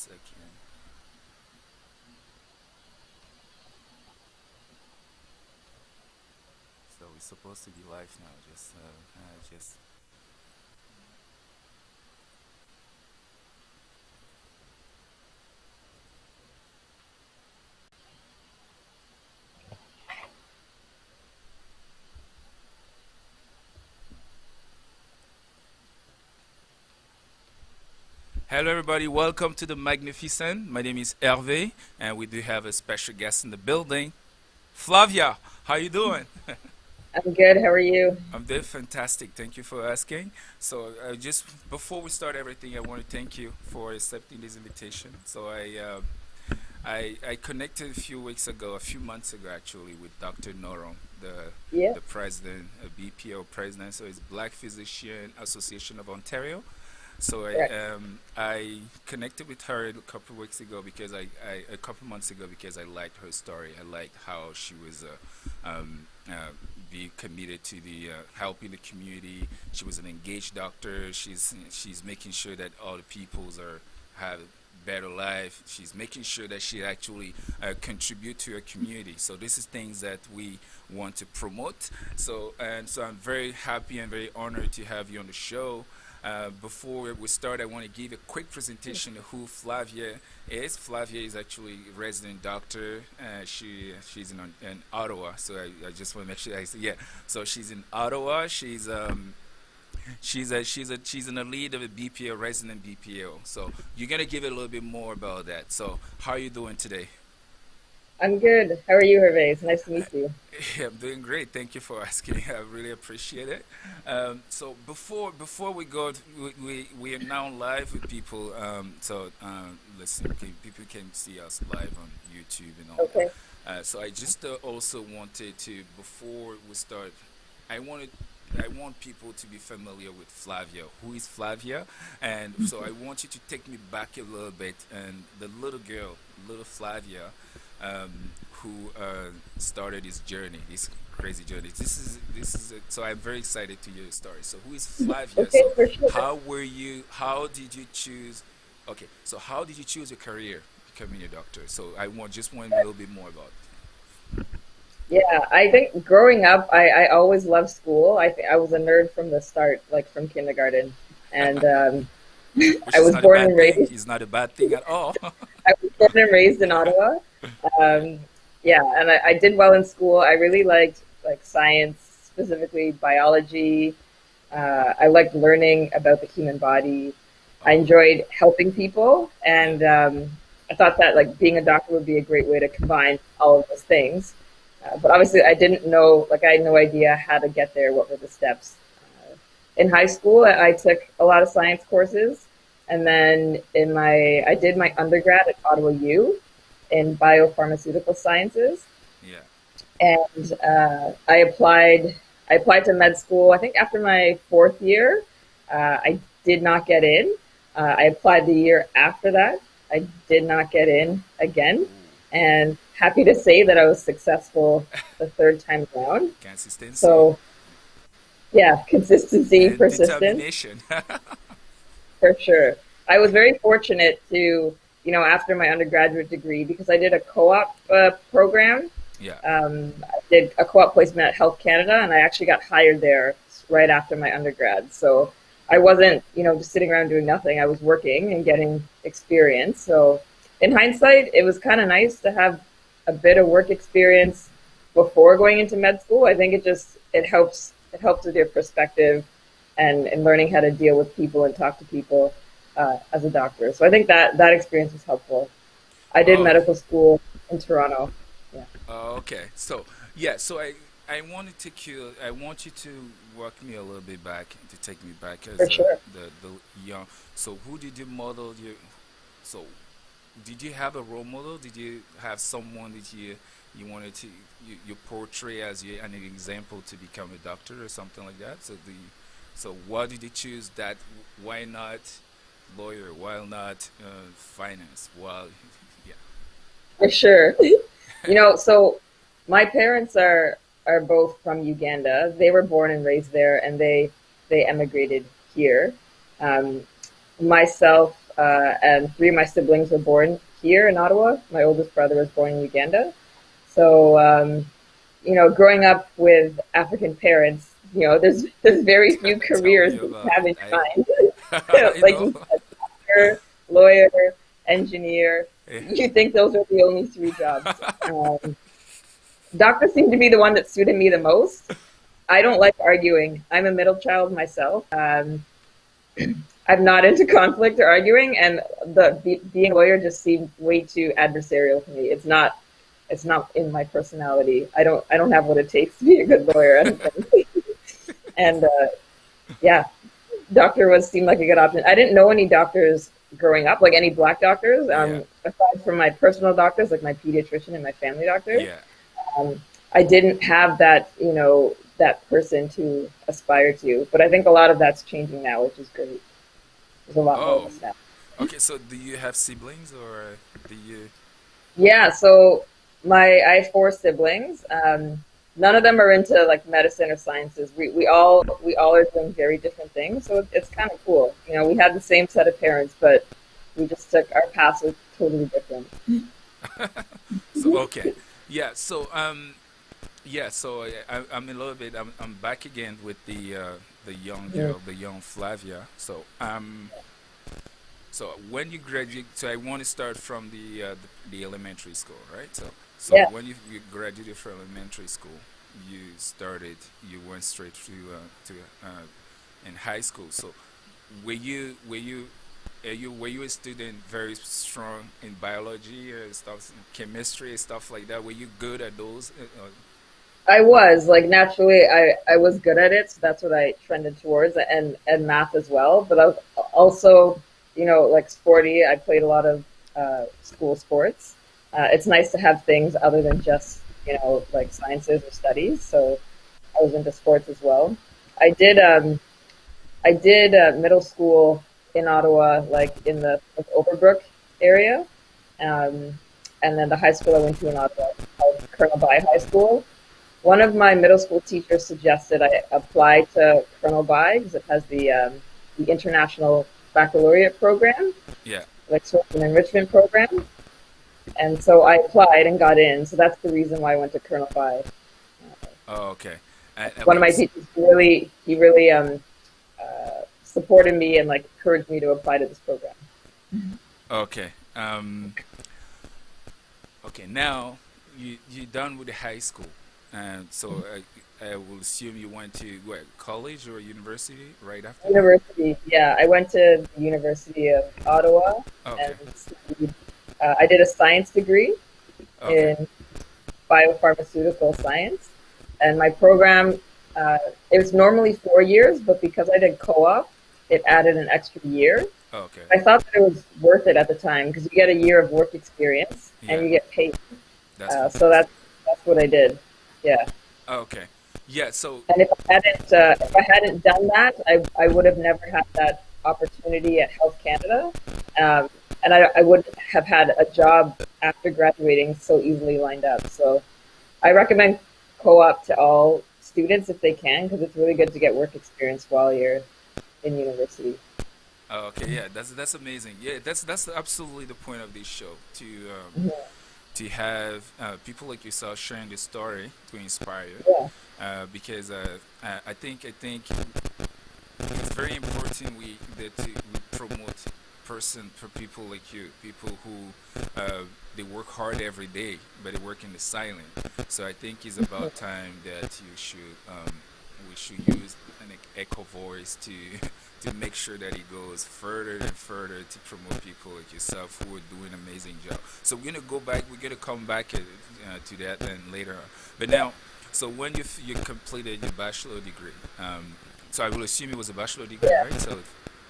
second. So we're supposed to be live now. Just. Hello, everybody. Welcome to the Magnificent. My name is Hervé, and we do have a special guest in the building, Flavia. How you doing? I'm good. How are you? I'm doing fantastic. Thank you for asking. So, just before we start everything, I want to thank you for accepting this invitation. I connected a few weeks ago, a few months ago actually, with Dr. Norom, Yeah, the president, a BPO president. So it's Black Physician Association of Ontario. So correct. I connected with her a couple of weeks ago because a couple months ago because I liked her story. I liked how she was be committed to the helping the community. She was an engaged doctor. She's making sure that all the peoples are have a better life. She's making sure that she actually contribute to her community. So this is things that we want to promote. So I'm very happy and very honored to have you on the show. Before we start, I want to give a quick presentation of who Flavia is. Flavia is actually a resident doctor. She's in Ottawa, so I just want to make sure I say yeah. So she's in Ottawa. She's in the lead of a BPO resident BPO. So you're gonna give it a little bit more about that. So how are you doing today? I'm good. How are you, Hervé? It's nice to meet you. Yeah, I'm doing great. Thank you for asking. I really appreciate it. So before we go, we are now live with people. Listen, people can see us live on YouTube and all that. Okay. So I just also wanted to before we start, I wanted. I want people to be familiar with Flavia. Who is Flavia? And so I want you to take me back a little bit. And the little girl, little Flavia, who started this journey, this crazy journey. So I'm very excited to hear your story. So who is Flavia? Okay, So for sure. how were you? How did you choose? Okay, so how did you choose your career, becoming a doctor? So just want a little bit more about, Yeah, I think growing up, I always loved school. I think I was a nerd from the start, like from kindergarten. And which I is was not a born bad and thing. raised. It's not a bad thing at all. I was born and raised in Ottawa. Um, yeah, and I did well in school. I really liked like science, specifically biology. I liked learning about the human body. I Oh, enjoyed helping people, yeah. and I thought that like being a doctor would be a great way to combine all of those things. But obviously, I didn't know, like, I had no idea how to get there. What were the steps? In high school, I took a lot of science courses, and then I did my undergrad at Ottawa U in biopharmaceutical sciences, Yeah. and I applied to med school. I think after my fourth year, I did not get in. I applied the year after that. I did not get in again, Ooh, and happy to say that I was successful the third time around. consistency So yeah, consistency, and persistence, determination. for sure. I was very fortunate to, after my undergraduate degree, because I did a co-op program. Yeah. I did a co-op placement at Health Canada, and I actually got hired there right after my undergrad. So I wasn't, just sitting around doing nothing. I was working and getting experience. So in hindsight, it was kind of nice to have a bit of work experience before going into med school. I think it helps with your perspective and learning how to deal with people and talk to people as a doctor. So I think that experience was helpful. I did Oh, medical school in Toronto. Yeah, okay. So yeah. I want to take you. I want you to walk me a little bit back to take me back for as sure. the young. So who did you model your? So did you have a role model? Did you have someone that you wanted to you portray as an example to become a doctor or something like that? So why did you choose that? Why not lawyer? Why not finance? Well, yeah. For sure. So my parents are both from Uganda. They were born and raised there, and they emigrated here. Um, Myself, and three of my siblings were born here in Ottawa. My oldest brother was born in Uganda. So, growing up with African parents, there's very few Tell careers me that you about have it. in mind. I Like know. you said, doctor, lawyer, engineer. Yeah. You think those are the only three jobs. Doctor seemed to be the one that suited me the most. I don't like arguing. I'm a middle child myself. I'm not into conflict or arguing, and being a lawyer just seemed way too adversarial for me. It's not in my personality. I don't have what it takes to be a good lawyer. I don't think. And yeah, doctor was seemed like a good option. I didn't know any doctors growing up, like any black doctors, Yeah. aside from my personal doctors, like my pediatrician and my family doctor. Yeah. Um, I didn't have that person to aspire to. But I think a lot of that's changing now, which is great. There's a lot more of Oh, us now. okay. So do you have siblings or do you? Yeah, so I have four siblings. None of them are into like medicine or sciences. We all are doing very different things, so it's kind of cool. We had the same set of parents, but we just took our paths were totally different. So okay. Yeah. So yeah. So I'm a little bit. I'm back again with the young Mm. girl, the young Flavia. So when you graduate, so I want to start from the elementary school, right? So Yeah. when you graduated from elementary school, you went straight to in high school. So were you a student very strong in biology or stuff, chemistry, stuff like that? Were you good at those? I was like naturally I was good at it, so that's what I trended towards, and math as well. But I was also, like sporty. I played a lot of school sports. It's nice to have things other than just like sciences or studies. So I was into sports as well. I did middle school in Ottawa, like in the like, Overbrook area, um, and then the high school I went to in Ottawa called Colonel By High School. One of my middle school teachers suggested I apply to Colonel By because it has the international baccalaureate program, Yeah. like sort of an enrichment program. And so I applied and got in. So that's the reason why I went to Colonel By. Oh, okay. One of my What's teachers he really supported me and like encouraged me to apply to this program. okay? Okay. Now you done with the high school, and so I will assume you went to what, college or university right after that. University, yeah, I went to the University of Ottawa and Okay. studied. I did a science degree Okay. in biopharmaceutical science, and my program it was normally 4 years, but because I did co-op, it added an extra year. Okay. I thought that it was worth it at the time because you get a year of work experience and Yeah. you get paid. That's So that's fantastic. that's what I did. Yeah. Okay. Yeah. So And if I hadn't done that, I would have never had that opportunity at Health Canada, um, and I wouldn't have had a job after graduating so easily lined up. So I recommend co-op to all students if they can because it's really good to get work experience while you're in university. okay. Yeah. That's amazing. Yeah. That's absolutely the point of this show Mhm. to have people like yourself sharing the story to inspire you. Yeah, Because I think it's very important we promote person for people like you, people who they work hard every day, but they work in the silent. So I think it's about time that we should use an echo voice to to make sure that it goes further and further to promote people like yourself who are doing an amazing job. So we're gonna go back. We're gonna come back to that then later on. But now, so when you completed your bachelor degree, so I will assume it was a bachelor degree, yeah, right? So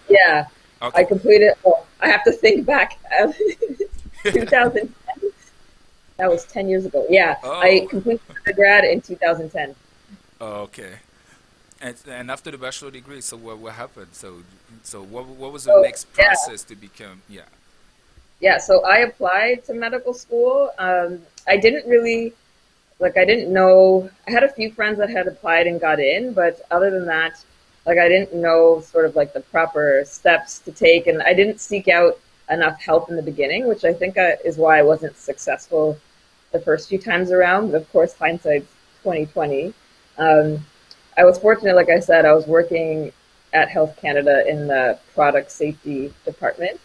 yeah. I okay. completed. Oh, I have to think back. 2000. That was 10 years ago. Yeah, I Oh, completed undergrad in 2010. okay. And after the bachelor degree, so what happened? So what was the So next yeah, process to become? Yeah. yeah. So I applied to medical school. I didn't really like. I didn't know. I had a few friends that had applied and got in, but other than that, Like I didn't know sort of like the proper steps to take, and I didn't seek out enough help in the beginning, which I think is why I wasn't successful the first few times around. But of course, hindsight's 2020. Um, I was fortunate, like I said, I was working at Health Canada in the product safety department.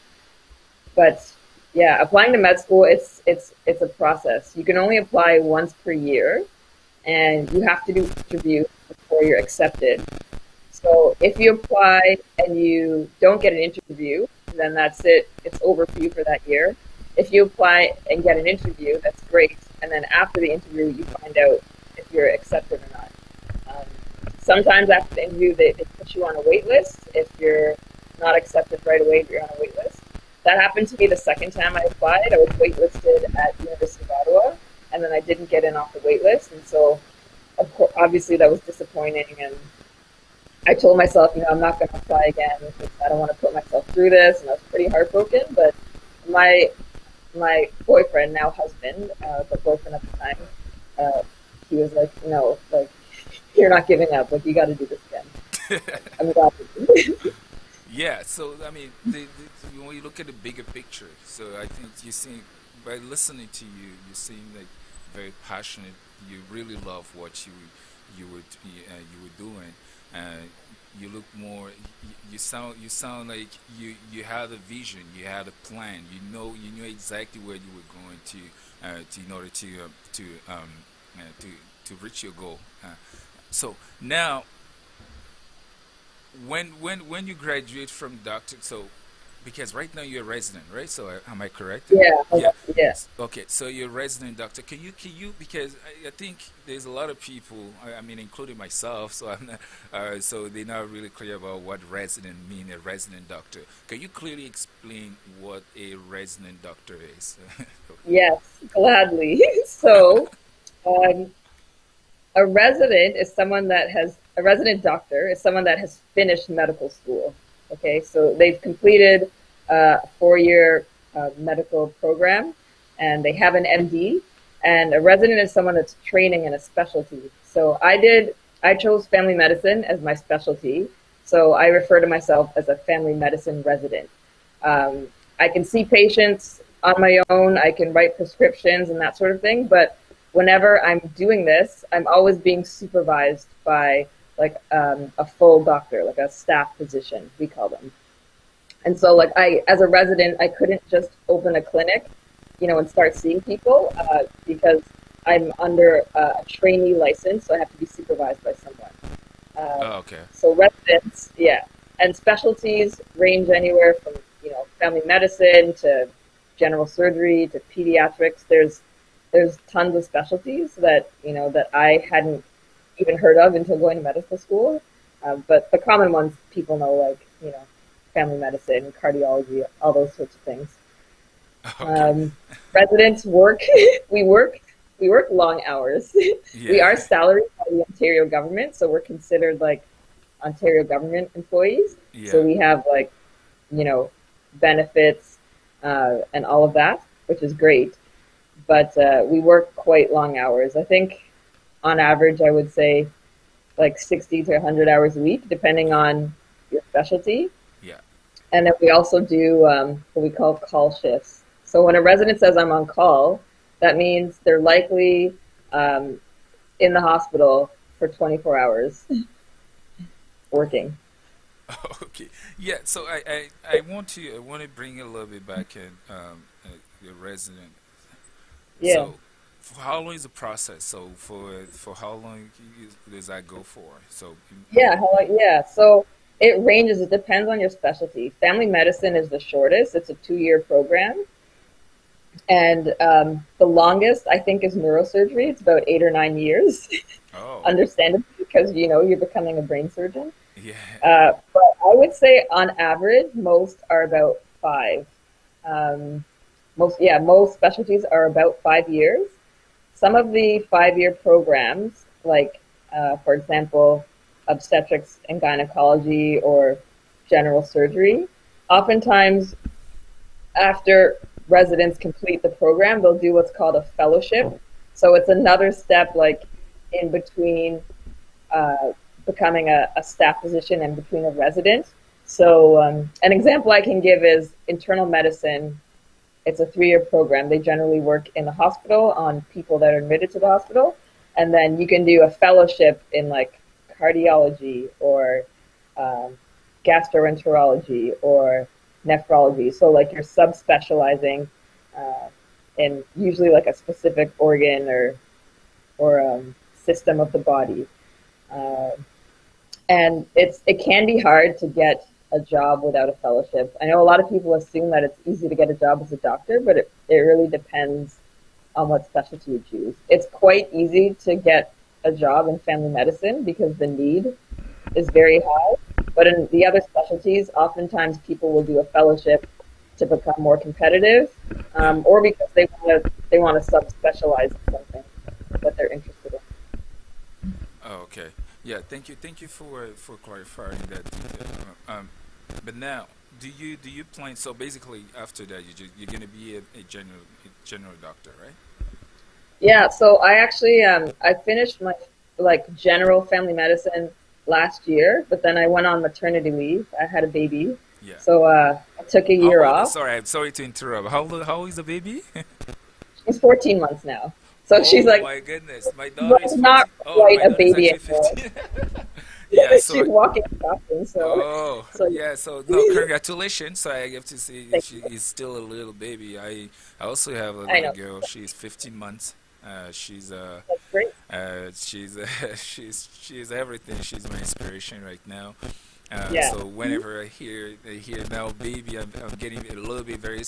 But yeah, applying to med school, it's a process. You can only apply once per year, and you have to do interviews before you're accepted. So if you apply and you don't get an interview, then that's it. It's over for you for that year. If you apply and get an interview, that's great. And then after the interview, you find out if you're accepted or not. Um, Sometimes after the interview, they put you on a wait list. If you're not accepted right away, you're on a wait list. That happened to me the second time I applied. I was waitlisted at University of Ottawa, and then I didn't get in off the wait list. And so, of course, obviously, that was disappointing. And I told myself, I'm not going to apply again because I don't want to put myself through this. And I was pretty heartbroken. But my my boyfriend, now husband, but boyfriend at the time, uh, he was like, no, like, you're not giving up. Like, you got to do this again. I'm glad you did. Yeah, so I mean, when you look at the bigger picture, so I think you seem by listening to you, you seem like very passionate. You really love what you were doing. Uh, you look more. You sound like you had a vision. You had a plan. You knew exactly where you were going to in order to to reach your goal. So now when you graduate from doctor, so because right now you're a resident, right? So am I correct? Yeah, Yeah. yeah, Okay, so you're a resident doctor. Can you because I think there's a lot of people. I mean, including myself. So I'm not, so they're not really clear about what resident mean. A resident doctor. Can you clearly explain what a resident doctor is? yes, gladly. So, um, a resident doctor is someone that has finished medical school. Okay, so they've completed a 4 year medical program, and they have an MD. And a resident is someone that's training in a specialty. So I chose family medicine as my specialty. So I refer to myself as a family medicine resident. Um, I can see patients on my own. I can write prescriptions and that sort of thing. But whenever I'm doing this, I'm always being supervised by like a full doctor, like a staff physician, we call them. And so, like as a resident, I couldn't just open a clinic, and start seeing people because I'm under a trainee license, so I have to be supervised by someone. Um, Oh, okay. so residents, yeah, and specialties range anywhere from family medicine to general surgery to pediatrics. There's tons of specialties that I hadn't even heard of until going to medical school. But the common ones people know, like family medicine, cardiology, all those sorts of things. Okay. Um, Residents work. we work. We work long hours. We Yeah. are salaried by the Ontario government, so we're considered like Ontario government employees. So Yeah. we have like you know benefits and all of that, which is great. But we work quite long hours. I think on average, I would say like 60 to 100 hours a week, depending on your specialty. Yeah. And then we also do what we call call shifts. So when a resident says I'm on call, that means they're likely um, in the hospital for 24 hours working. Okay. Yeah. So I want to bring it a little bit back in the resident. Yeah. So for how long is the process? So for how long does that go for? So Yeah. Yeah. So it ranges. It depends on your specialty. Family medicine is the shortest. It's a 2 year program. And the longest, I think, is neurosurgery. It's about 8 or 9 years, oh understandably, because you're becoming a brain surgeon. yeah. But I would say, on average, most are about five. Um, most specialties are about 5 years. Some of the 5 year programs, like for example, obstetrics and gynecology or general surgery, oftentimes after residents complete the program, they'll do what's called a fellowship. So it's another step, like in between uh, becoming a staff physician in between a resident. So an example I can give is internal medicine. It's a 3-year program. They generally work in the hospital on people that are admitted to the hospital. And then you can do a fellowship in like cardiology or um, gastroenterology or nephrology. So like you're subspecializing uh, in usually like a specific organ or system of the body. Uh, and it can be hard to get a job without a fellowship. I know a lot of people assume that it's easy to get a job as a doctor, but it really depends on what specialty you choose. It's quite easy to get a job in family medicine because the need is very high. But in the other specialties, oftentimes people will do a fellowship to become more competitive, Yeah. or because they want to subspecialize in something that they're interested in. Oh, okay. Yeah. Thank you for clarifying that. But now, do you plan? So basically, after that, you're gonna be a general doctor, right? Yeah, so I actually I finished my like general family medicine last year, but then I went on maternity leave. I had a baby, Yeah. so I took a How year old? off. Sorry, I'm sorry to interrupt. How old is the baby? She's 14 months now, so she's Oh like my goodness, my daughter well, is not 14. Oh, quite my a daughter is baby actually anymore. 15. Yeah. So She's walking and talking, oh, so yeah. So no, congratulations. So I have to say thank she you. is still a little baby. I also have a I little know girl. She's 15 months. She's that's great. she's she's everything. She's my inspiration right now. Yeah, So whenever I hear now baby, I'm getting a little bit very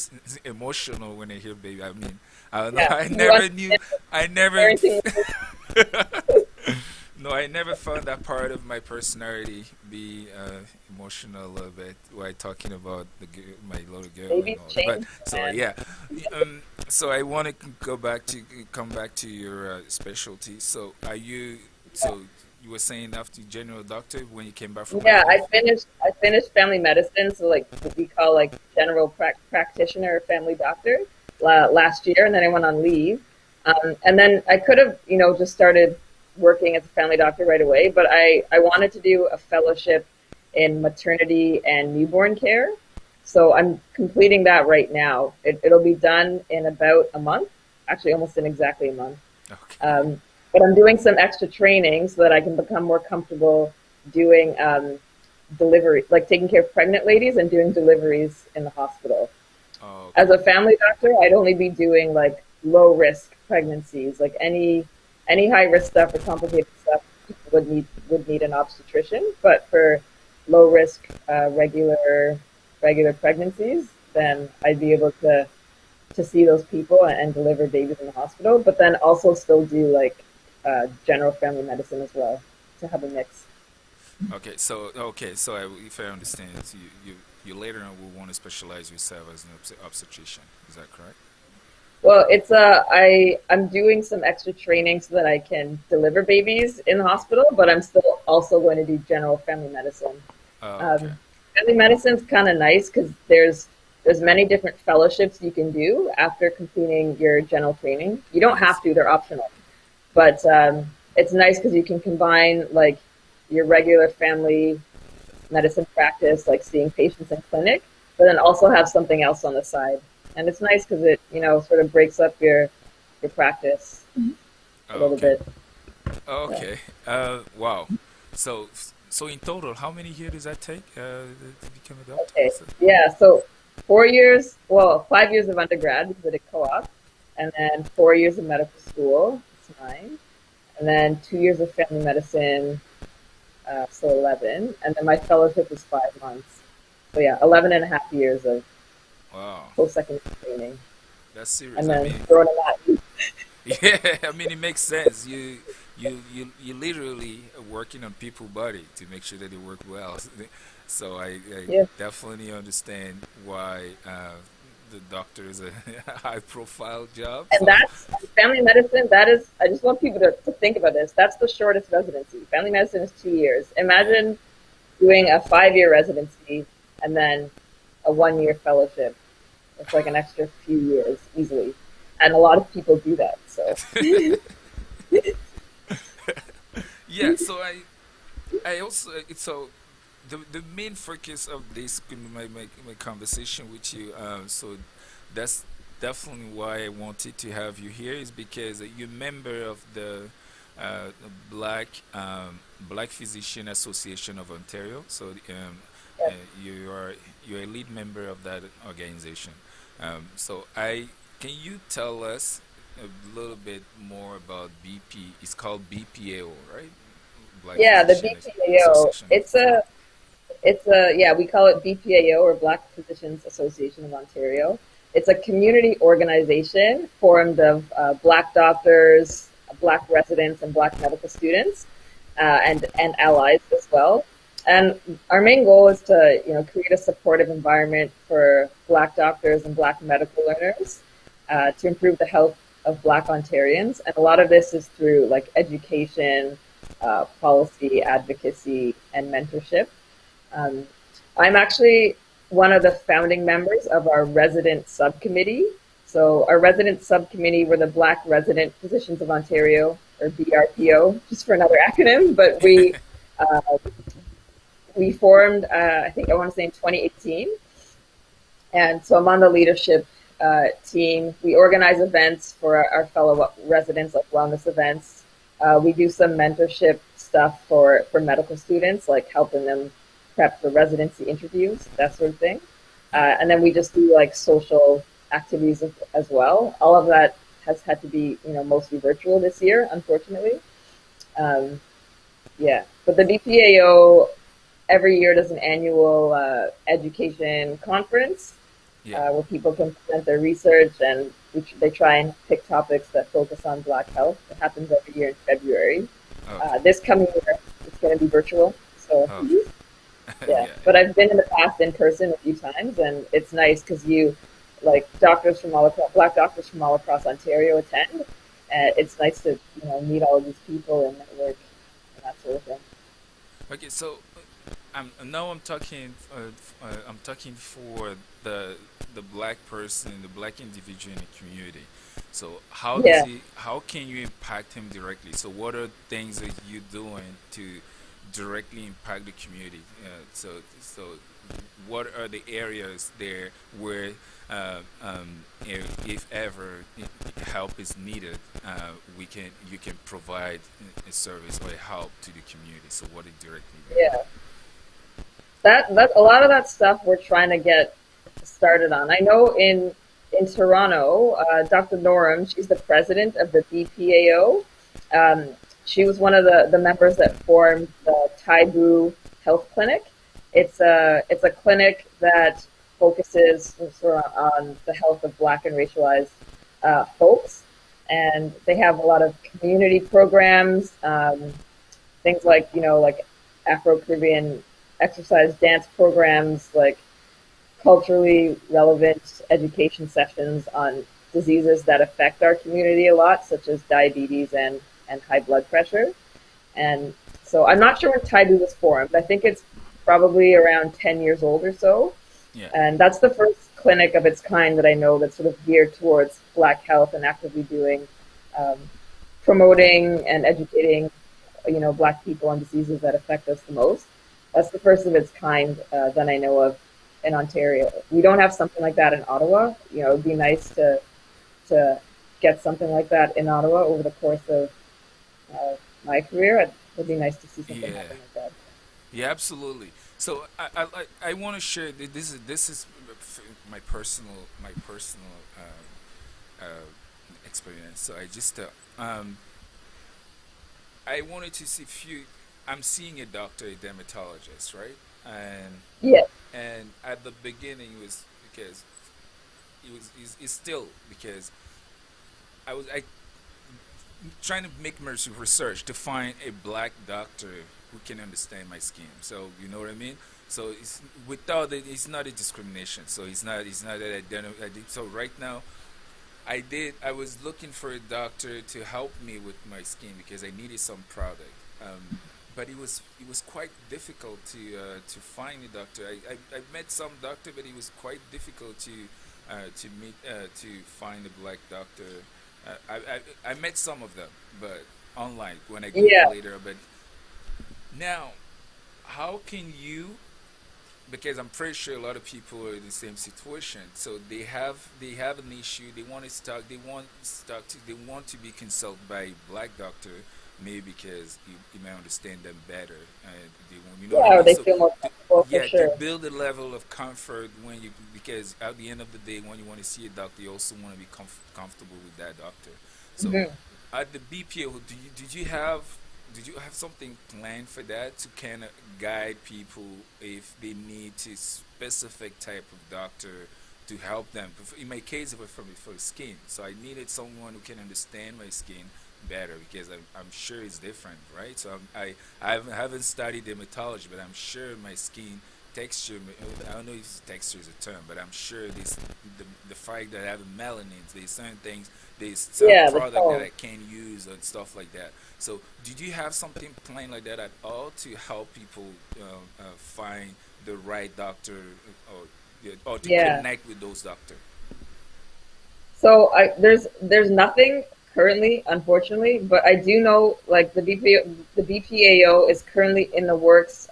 emotional when I hear baby. I mean, I don't know. yeah. I You never knew. understand I never. parenting? No, I never found that part of my personality be emotional a little bit while talking about my little girl and Babies all that. But change, so man. yeah, so I want to go back to come back to your specialty. So are you? So you were saying after general doctor when you came back from mat Yeah, leave? I finished family medicine, so like what we call like general practitioner or family doctor last year, and then I went on leave. And then I could have, just started working as a family doctor right away, but I wanted to do a fellowship in maternity and newborn care. So I'm completing that right now. It'll be done in about a month, actually almost in exactly a month. Okay. Um, but I'm doing some extra training so that I can become more comfortable doing delivery, like taking care of pregnant ladies and doing deliveries in the hospital. Oh, As okay. a family doctor, I'd only be doing like low risk pregnancies, like any high risk stuff or complicated stuff would need an obstetrician. But for low risk regular pregnancies, Yeah. then I'd be able to see those people and deliver babies in the hospital, but then also still do like general family medicine as well to have a mix. Okay. So if I understand, so you later on will want to specialize yourself as an obstetrician. Is that correct? Well, I'm doing some extra training so that I can deliver babies in the hospital, but I'm still also going to do general family medicine. Oh, okay. Um, Family medicine's kind of nice because there's many different fellowships you can do after completing your general training. You don't Yes. have to; they're optional. But it's nice because you can combine like your regular family medicine practice, like seeing patients in clinic, but then also have something else on the side. And it's nice because it sort of breaks up your practice a Oh, little okay. bit. Yeah. Okay. Wow. So, so in total, how many years does that take to become a doctor? Okay. So, Yeah. So 4 years, well, 5 years of undergrad because I did co-op, and then 4 years of medical school. It's 9, and then 2 years of family medicine, so 11, and then my fellowship was 5 months. So yeah, 11 and a half years of wow, post-secondary training, that's serious. and I then mean, throwing a lot. yeah, I mean, it makes sense. You literally are working on people's body to make sure that they work well. So I Yeah. definitely understand why the doctor is a high profile job. And So that's family medicine. That is, I just want people to think about this. That's the shortest residency. Family medicine is 2 years. yeah. Imagine doing a 5-year residency and then a 1-year fellowship. It's like an extra few years easily. And a lot of people do that. So, Yeah, so I also so the main focus of this my conversation with you. So that's definitely why I wanted to have you here is because you're a member of the Black Physician Association of Ontario. So uh, you are you're a lead member of that organization. So I can you tell us a little bit more about BP? It's called BPAO, right? Black Yeah, the Physician BPAO. Association of Yeah, we call it BPAO, or Black Physicians Association of Ontario. It's a community organization formed of Black doctors, Black residents, and Black medical students, and allies as well. And our main goal is to, create a supportive environment for Black doctors and Black medical learners to improve the health of Black Ontarians. And a lot of this is through like education, policy, advocacy, and mentorship. Um, I'm actually one of the founding members of our resident subcommittee. So, our resident subcommittee were the Black Resident Physicians of Ontario, or BRPO, just for another acronym. But uh, we formed, I think I want to say in 2018, and so I'm on the leadership team. We organize events for our fellow residents, like wellness events. We do some mentorship stuff for medical students, like helping them prep for residency interviews, that sort of thing. And then we just do like social activities as well. All of that has had to be, mostly virtual this year, unfortunately. Um, yeah, but the BPAO every year does an annual education conference yeah. where people can present their research, and they try and pick topics that focus on Black health. It happens every year in February. Okay. This coming year, it's going to be virtual. So, Okay. yeah. Yeah. But I've been in the past in person a few times, and it's nice because like doctors from all across, Black doctors from all across Ontario attend. It's nice to, meet all of these people and network and that sort of thing. Okay. So now I'm talking for the black person, the black individual in the community. So Yeah. how can you impact him directly? So what are things that you're doing to directly impact the community? So what are the areas there where if ever help is needed, we can you can provide a service or help to the community. So what it directly there? Yeah. That a lot of that stuff we're trying to get started on. I know in Toronto, Dr. Norum, she's the president of the BPAO. Um, she was one of the members that formed the Taibu Health Clinic. It's a clinic that focuses sort of on the health of Black and racialized folks, and they have a lot of community programs, things like like Afro Caribbean exercise dance programs, like culturally relevant education sessions on diseases that affect our community a lot, such as diabetes and high blood pressure. And so I'm not sure when Taibu was formed. I think it's probably around 10 years old or so. Yeah. And that's the first clinic of its kind that I know that's sort of geared towards Black health and actively doing um, promoting and educating, Black people on diseases that affect us the most. That's the first of its kind that I know of in Ontario. We don't have something like that in Ottawa. It'd be nice to get something like that in Ottawa over the course of my career. It'd be nice to see something Yeah. happen like that. Yeah, absolutely. So I want to share this is my personal experience. So um I wanted to see if you I'm seeing a doctor, a dermatologist, right? And Yeah, at the beginning it was because it's still because I trying to make mercy research to find a black doctor who can understand my skin. So you know what I mean. So it's without it, it's not a discrimination. So it's not that I did. So right now, I was looking for a doctor to help me with my skin because I needed some product. But it was quite difficult to find a doctor. I met some doctor, but it was quite difficult to meet to find a black doctor. I met some of them, but online when I Google yeah. later. But Now, how can you, because I'm pretty sure a lot of people are in the same situation. So they have an issue. They want to start. They want start to. They want to be consulted by a black doctor, maybe because you may understand them better. They want, you know what I Yeah, or mean. they So feel more to, comfortable for yeah, to sure. build a level of comfort when you, because at the end of the day, when you want to see a doctor, you also want to be comfortable with that doctor. So Hmm. at the BPO, did you have something planned for that to kind of guide people if they need to specific type of doctor to help them? In my case, it was for skin, so I needed someone who can understand my skin better because I'm sure it's different, right? So I haven't studied dermatology, but I'm sure my skin texture. I don't know if texture is a term, but I'm sure the fact that I have melanin, there's certain things, there's some Yeah, the product that tone. I can use and stuff like that. So, did you have something planned like that at all to help people find the right doctor, or to Yeah. connect with those doctors? So there's nothing currently, unfortunately, but I do know like the BPAO is currently in the works.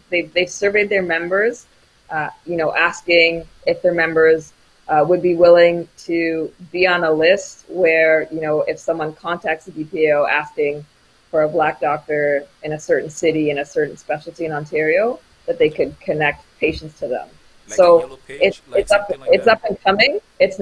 They've surveyed their members, asking if their members would be willing to be on a list where if someone contacts the BPAO asking for a black doctor in a certain city in a certain specialty in Ontario, that they could connect patients to them. Like a So yellow it's page, like it's up something like it's that? up and coming. It's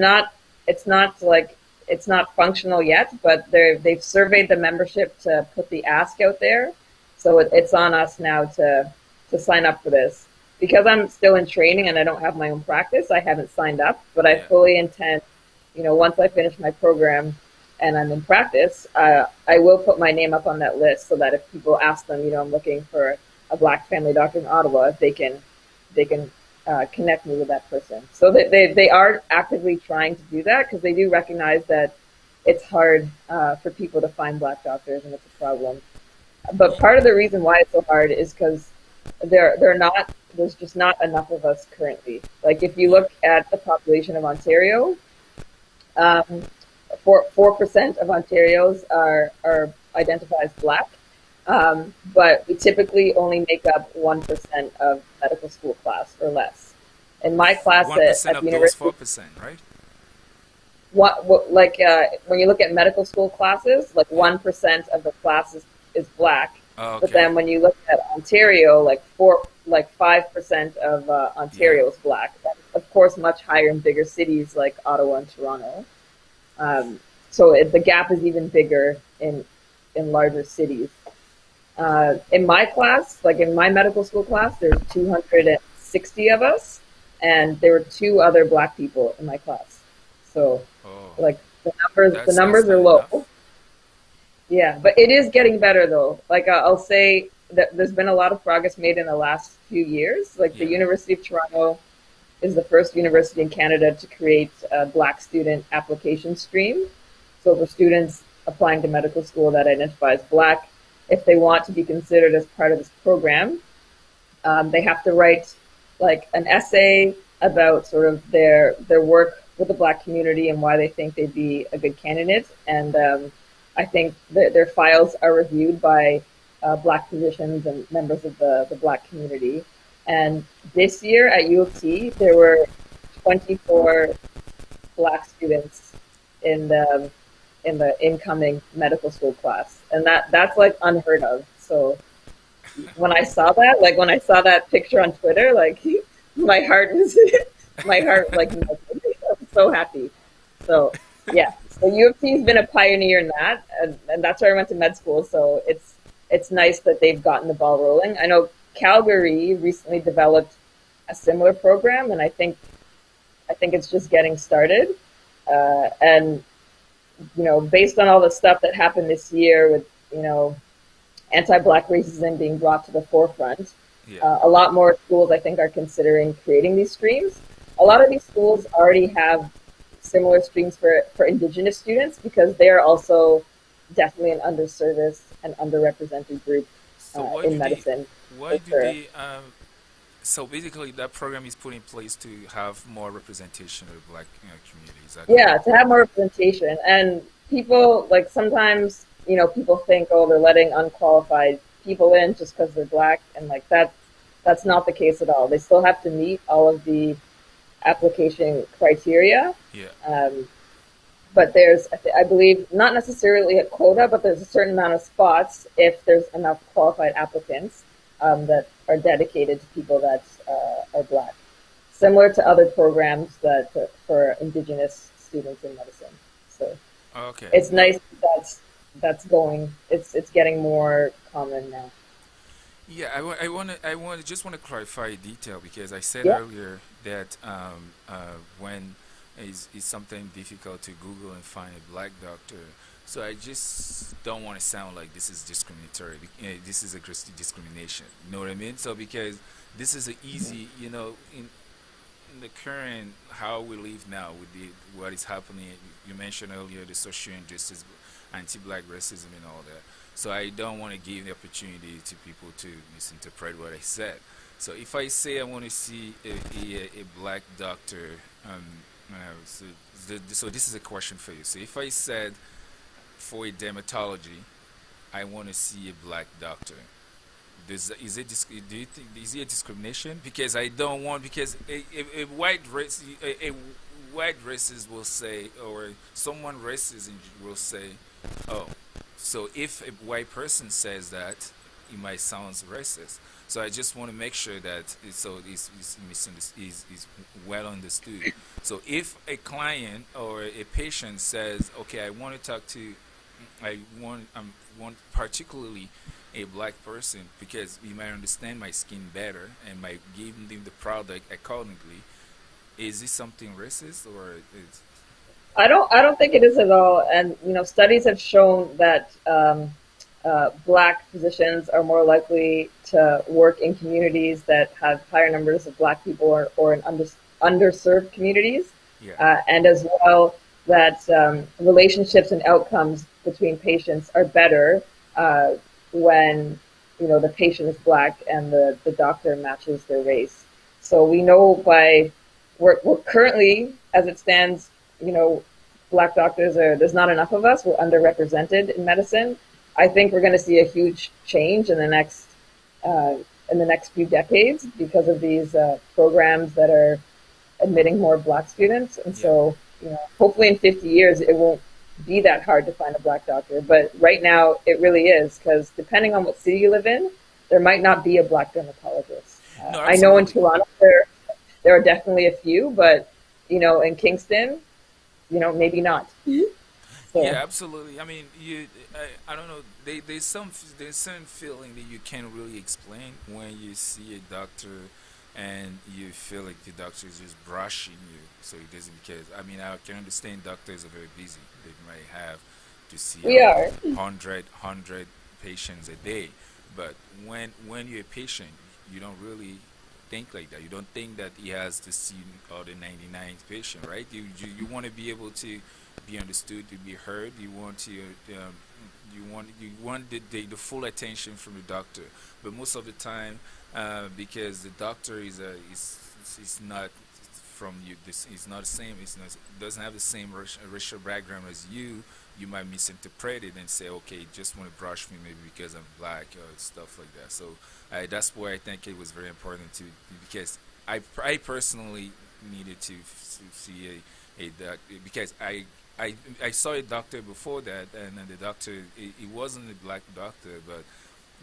not functional yet, but they've surveyed the membership to put the ask out there. So it's on us now to sign up for this. Because I'm still in training and I don't have my own practice, I haven't signed up, but I Yeah. fully intend, once I finish my program and I'm in practice, I will put my name up on that list so that if people ask them, I'm looking for a black family doctor in Ottawa, they can connect me with that person. So they are actively trying to do that because they do recognize that it's hard for people to find black doctors and it's a problem. But Ye- part of the reason why it's so hard is because there's just not enough of us currently. Like if you Yeah. look at the population of Ontario, um, 4% of Ontarians are identified as black, but we typically only make up 1% of medical school class or less. In my class One at, percent at the of those university, 4%, right? when you look at medical school classes, like Yeah. 1% of the class is black, Oh, but okay. then when you look at Ontario, 5% of Yeah. Ontario is black. That's of course much higher in bigger cities like Ottawa and Toronto. Um, the gap is even bigger in larger cities. In my class, like in my medical school class, there's 260 of us, and there were two other black people in my class. So, Oh, like the that's numbers not are low. enough. Yeah, but it is getting better though. Like I'll say that there's been a lot of progress made in the last few years. Like the Yeah. University of Toronto is the first university in Canada to create a Black student application stream. So for students applying to medical school that identify as Black, if they want to be considered as part of this program, they have to write like an essay about sort of their work with the Black community and why they think they'd be a good candidate. And I think their files are reviewed by Black physicians and members of the Black community. And this year at U of T, there were 24 Black students in the incoming medical school class, and that's like unheard of. So when I saw that picture on Twitter, like my heart was, my heart like melted. I was so happy. So yeah, so U of T's been a pioneer in that, and that's where I went to med school. So it's nice that they've gotten the ball rolling. I know Calgary recently developed a similar program, and I think it's just getting started. And based on all the stuff that happened this year with anti-black racism being brought to the forefront, Yeah. a lot more schools I think are considering creating these streams. A lot of these schools already have similar streams for Indigenous students because they are also definitely an underserviced and underrepresented group So why in do they? medicine Why for do sure. they? So basically, that program is put in place to have more representation of the black community. Is that Yeah, correct? to have more representation. And people like sometimes, people think, oh, they're letting unqualified, people in just because they're black, and like that's not the case at all. They still have to meet all of the application criteria. Yeah. Um, but there's, I believe, not necessarily a quota, but there's a certain amount of spots if there's enough qualified applicants that are dedicated to people that are black, similar to other programs that for Indigenous students in medicine. So Okay. it's No. nice that's going. It's getting more common now. Yeah, just want to clarify a detail because I said Yeah. earlier that when is something difficult to Google and find a black doctor. So I just don't want to sound like this is discriminatory. This is a discrimination. You know what I mean? So because this is an easy, in the current how we live now with the what is happening. You mentioned earlier the social injustice, anti-black racism, and all that. So I don't want to give the opportunity to people to misinterpret what I said. So if I say I want to see a black doctor, um, so, so this is a question for you. So if I said for a dermatology, I want to see a black doctor. Is it do you think is it a discrimination? Because I don't want because a white race a white racist will say or someone racist will say, oh, so if a white person says that, it might sound racist. So I just want to make sure that is well understood. So if a client or a patient says, okay, I want to talk to I want particularly a black person because you might understand my skin better and might give them the product accordingly. Is this something racist or is I don't think it is at all. And studies have shown that black physicians are more likely to work in communities that have higher numbers of black people or in underserved communities, yeah, and as well that relationships and outcomes between patients are better when the patient is black and the doctor matches their race. So we know we're currently, as it stands, black doctors there's not enough of us. We're underrepresented in medicine. I think we're going to see a huge change uh, in the next few decades because of these programs that are admitting more black students. And yeah. so, hopefully in 50 years it won't be that hard to find a black doctor. But right now it really is because depending on what city you live in, there might not be a black dermatologist. No, I know in absolutely. Toronto there are definitely a few, but in Kingston, maybe not. So Yeah, absolutely. I mean, I don't know. There's some feeling that you can't really explain when you see a doctor, and you feel like the doctor is just brushing you. So it doesn't because I mean I can understand doctors are very busy. They might have to see we are. 100 patients a day, but when you're a patient, you don't really think like that. You don't think that he has to see all the 99 patient, right? You want to be able to be understood, to be heard. You want the full attention from the doctor. But most of the time, because the doctor is not from you, this is not the same. It's not doesn't have the same racial background as you. You might misinterpret it and say, okay, just want to brush me maybe because I'm black or stuff like that. So that's why I think it was very important to because I personally needed to see a doc because I saw a doctor before that, and then the doctor it wasn't a black doctor, but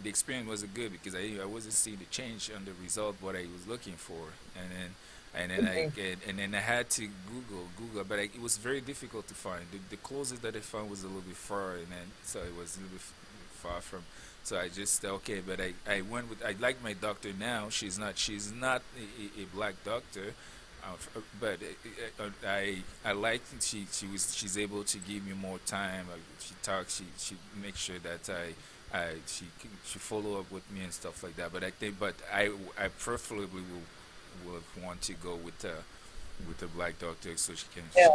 the experience wasn't good because I wasn't seeing the change on the result what I was looking for, and then Mhm. and then I had to Google, but it was very difficult to find. The closest that I found was a little bit far, and then so it was a little bit far from. So I just okay, but I went with I like my doctor now. She's not a black doctor, but I like that she's able to give me more time. She talks, she makes sure that she follow up with me and stuff like that. But I think, but I preferably will want to go with a black doctor so she can Yeah.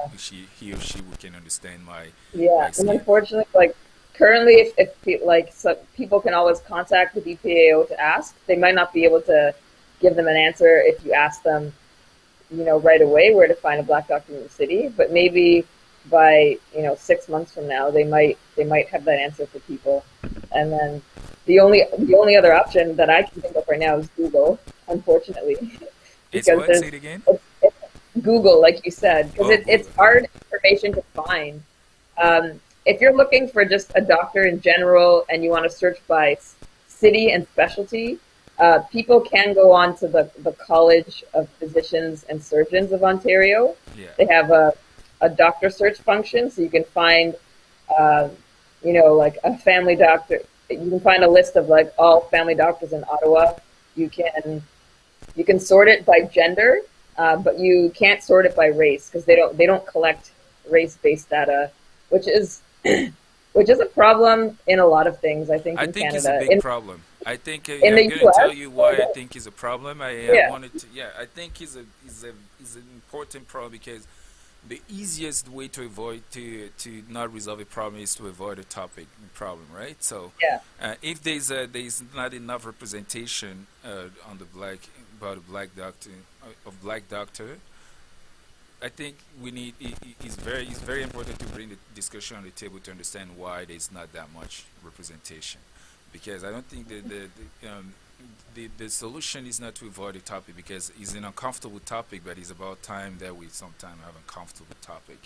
he or she can understand Yeah, my and skin. unfortunately, like currently, like so people can always contact the BPAO to ask, they might not be able to give them an answer if you ask them, right away where to find a black doctor in the city. But maybe by 6 months from now, they might have that answer for people, and then the only other option that I can think of right now is Google, unfortunately, It's because what? Say it again. it's Google, like you said, because Oh, it's Google. hard information to find. If you're looking for just a doctor in general and you want to search by city and specialty, people can go on to the College of Physicians and Surgeons of Ontario. Yeah. They have a doctor search function, so you can find, uh, like a family doctor. You can find a list of like all family doctors in Ottawa. You can you can sort it by gender, but you can't sort it by race because they don't collect race based data, which is which is a problem in a lot of things. I think I in think it's a Canada, big problem. I think in I'm the going to tell U.S. you why I think it's a problem. I Yeah, wanted to, yeah, I think it's an important problem because the easiest way to avoid to not resolve a problem is to avoid a topic problem, right? So, yeah, if there's not enough representation on the black about a black doctor of black doctor, I think we need it's very important to bring the discussion on the table to understand why there's not that much representation, because I don't think the solution is not to avoid the topic because it's an uncomfortable topic, but it's about time that we sometime have a comfortable topic.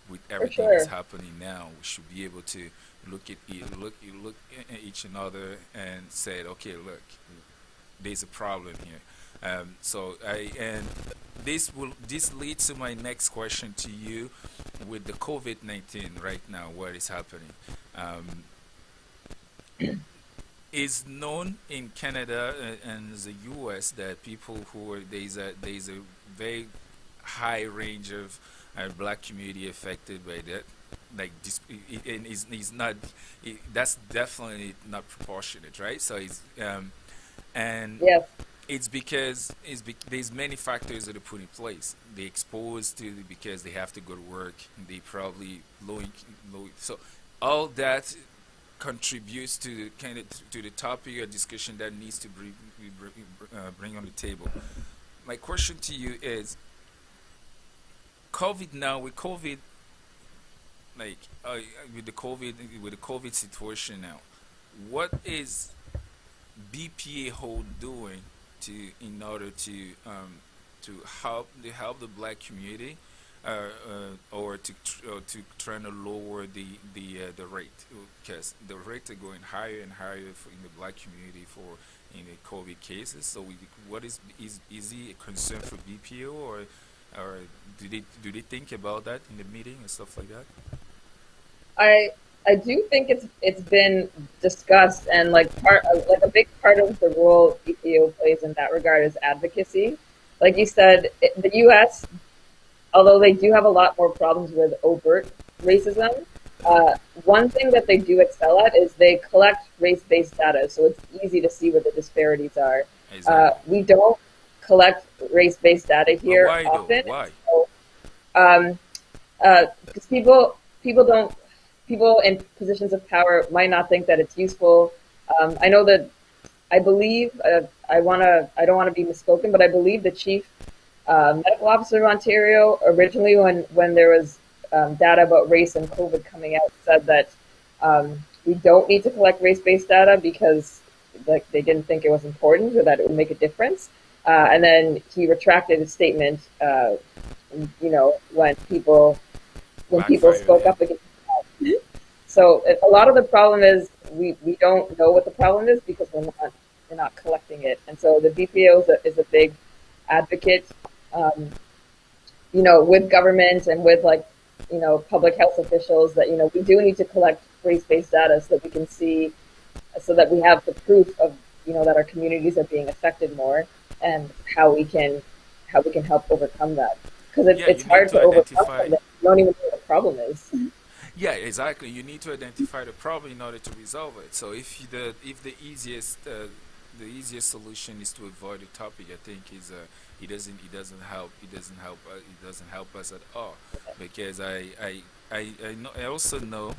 With for everything that's sure. happening now, we should be able to look at look at each another and say, okay, look, there's a problem here. So I and this leads to my next question to you with the COVID-19 right now, what is happening. Um, is known in Canada and the U.S. that people who are there's a very high range of black community affected by that. Like this, and is not. That's definitely not proportionate, right? So and Yes, it's because there's many factors that are put in place. They exposed to because they have to go to work. They probably low. So all that contributes to the kind of to the topic or discussion that needs to bring on the table. My question to you is: COVID now with COVID, like with the COVID situation now, what is BPA hold doing to in order to help the black community or to try to lower the rate because the rate are going higher and higher in the black community for in the COVID cases. So what is he a concern for BPO or do they think about that in the meeting and stuff like that? I I do think it's been discussed, and like a big part of the role EPO plays in that regard is advocacy. Like you said, the U.S., although they do have a lot more problems with overt racism, one thing that they do excel at is they collect race-based data, so it's easy to see what the disparities are. Exactly. We don't collect race-based data But here why though? often, Why? so um, because people don't people in positions of power might not think that it's useful. I know that I believe I don't want to be misspoken, but I believe the chief medical officer of Ontario originally, when there was data about race and COVID coming out, said that we don't need to collect race-based data because like they didn't think it was important or that it would make a difference. And then he retracted his statement. When people Backfire on spoke him. up against that. So a lot of the problem is we don't know what the problem is because we're not collecting it. And so the BPO is a big advocate, um, with government and with public health officials that we do need to collect race-based data so that we can see, so that we have the proof of that our communities are being affected more and how we can help overcome that because it's Yeah, you it's need hard to to overcome identify. something that you don't even know what the problem is. Yeah, exactly. You need to identify the problem in order to resolve it. So if the easiest solution is to avoid the topic, I think is it doesn't help us at all because I also know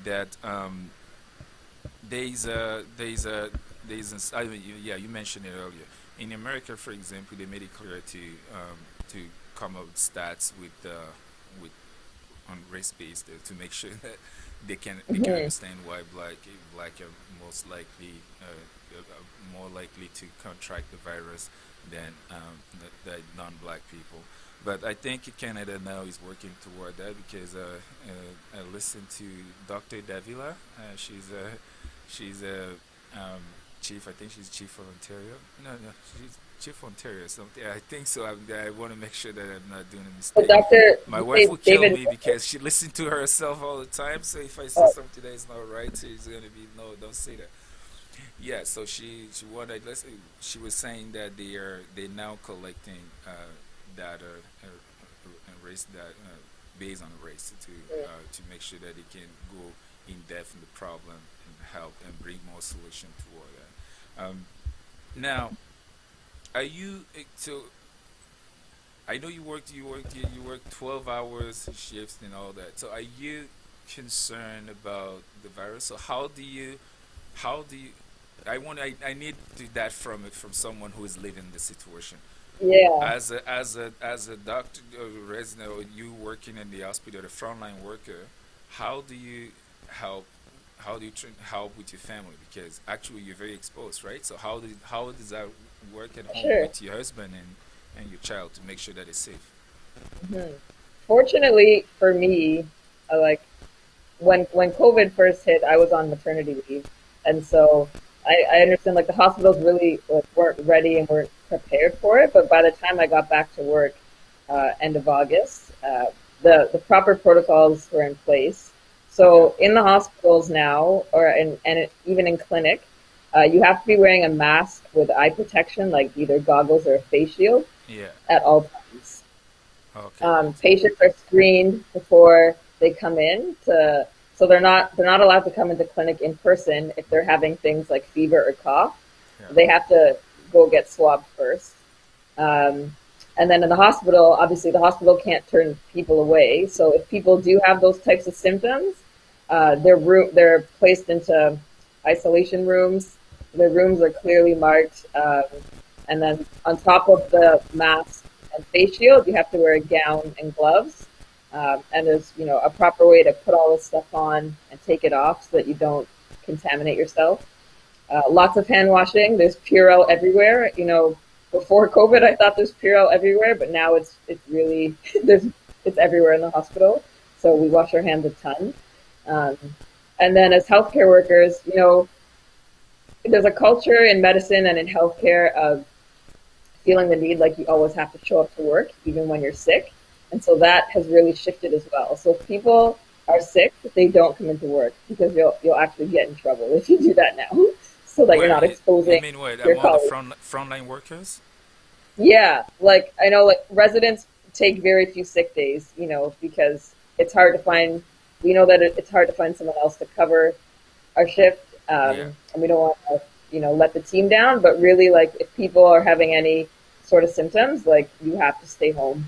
that I mean, yeah, you mentioned it earlier. In America, for example, they made it clear to come up with stats with on race based to make sure that they can Hmm. understand why black are most likely more likely to contract the virus than the non-black people. But I think Canada now is working toward that because I listened to Dr. Davila. She's a chief. I think she's chief of Ontario. No, she's chief of Ontario. Something. I think so. I want to make sure that I'm not doing a But mistake. Dr. My wife Say will kill David, me because she listens to herself all the time. So if I say oh, something that is not right, she's gonna be no, don't say that. Yeah. So she wanted. She was saying that they now collecting data and race that based on race to make sure that they can go in depth in the problem and help and bring more solution toward that. Now, are you so? I know you worked 12 hours shifts and all that. So are you concerned about the virus? So how do you I need to that from someone who is living the situation. yeah, As a doctor or resident or you working in the hospital, the frontline worker, how do you help help with your family? Because actually you're very exposed, right? So how does that work at home sure. with your husband and your child to make sure that it's safe? Hmm. Fortunately for me, like when COVID first hit, I was on maternity leave, and so I understand like the hospitals really like, weren't ready and weren't prepared for it. But by the time I got back to work, end of August, the proper protocols were in place. Yeah, So in the hospitals now, or even in clinic, you have to be wearing a mask with eye protection, like either goggles or a face shield, yeah. at all times. Okay, that's good. Patients are screened before they come in to, so they're not allowed to come into clinic in person if they're having things like fever or cough. Yeah, They have to go get swabbed first. Um, and then in the hospital, obviously the hospital can't turn people away. So if people do have those types of symptoms, they're placed into isolation rooms. The rooms are clearly marked, and then on top of the mask and face shield, you have to wear a gown and gloves. And there's a proper way to put all this stuff on and take it off so that you don't contaminate yourself. Lots of hand washing. There's Purell everywhere. Before COVID, I thought there's Purell everywhere, but now it's really there's it's everywhere in the hospital. So we wash our hands a ton. Um, and then as healthcare workers, there's a culture in medicine and in healthcare of feeling the need like you always have to show up to work even when you're sick. And so that has really shifted as well. So if people are sick, they don't come into work because you'll actually get in trouble if you do that now. So that you're where not you exposing mean what your among the colleagues. frontline workers? Yeah, like I know like residents take very few sick days, because it's hard to find we know that it's hard to find someone else to cover our shift. Yeah. And we don't want to, let the team down, but really like if people are having any sort of symptoms, like you have to stay home.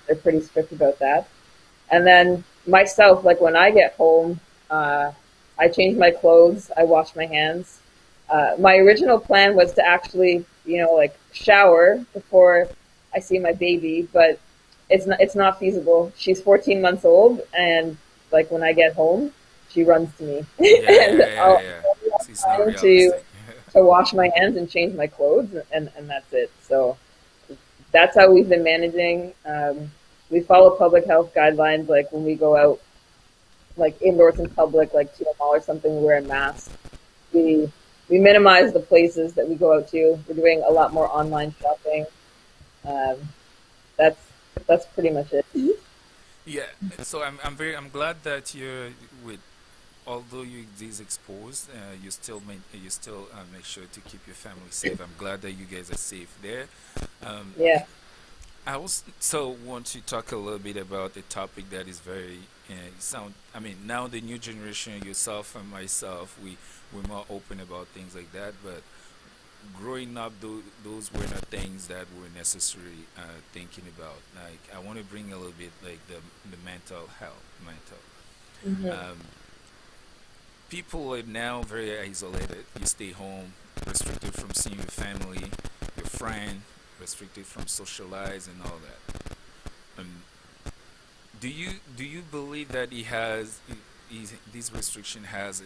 They're pretty strict about that. And then myself, like when I get home, I change my clothes, I wash my hands. My original plan was to actually, like shower before I see my baby, but it's not feasible. She's 14 months old, and like when I get home, she runs to me, Yeah, and yeah, yeah, I'll yeah. only It's have not time to realistic. to wash my hands and change my clothes, and that's it. So that's how we've been managing. We follow public health guidelines, like when we go out, like indoors in public, like to a mall or something, we wear a mask. We we minimize the places that we go out to. We're doing a lot more online shopping. Um, that's that's pretty much it. Yeah. So I'm glad that you're with although you is exposed, you still make sure to keep your family safe. I'm glad that you guys are safe there. Um, Yeah. I also want to talk a little bit about a topic that is very sound. I mean, now the new generation, yourself and myself, we're more open about things like that. But growing up, those were not things that were necessary thinking about. Like, I want to bring a little bit like the mental health, mental. Hmm. Um, People are now very isolated. You stay home, restricted from seeing your family, your friend, restricted from socialize and all that. Um, do you believe that it has? this restriction has a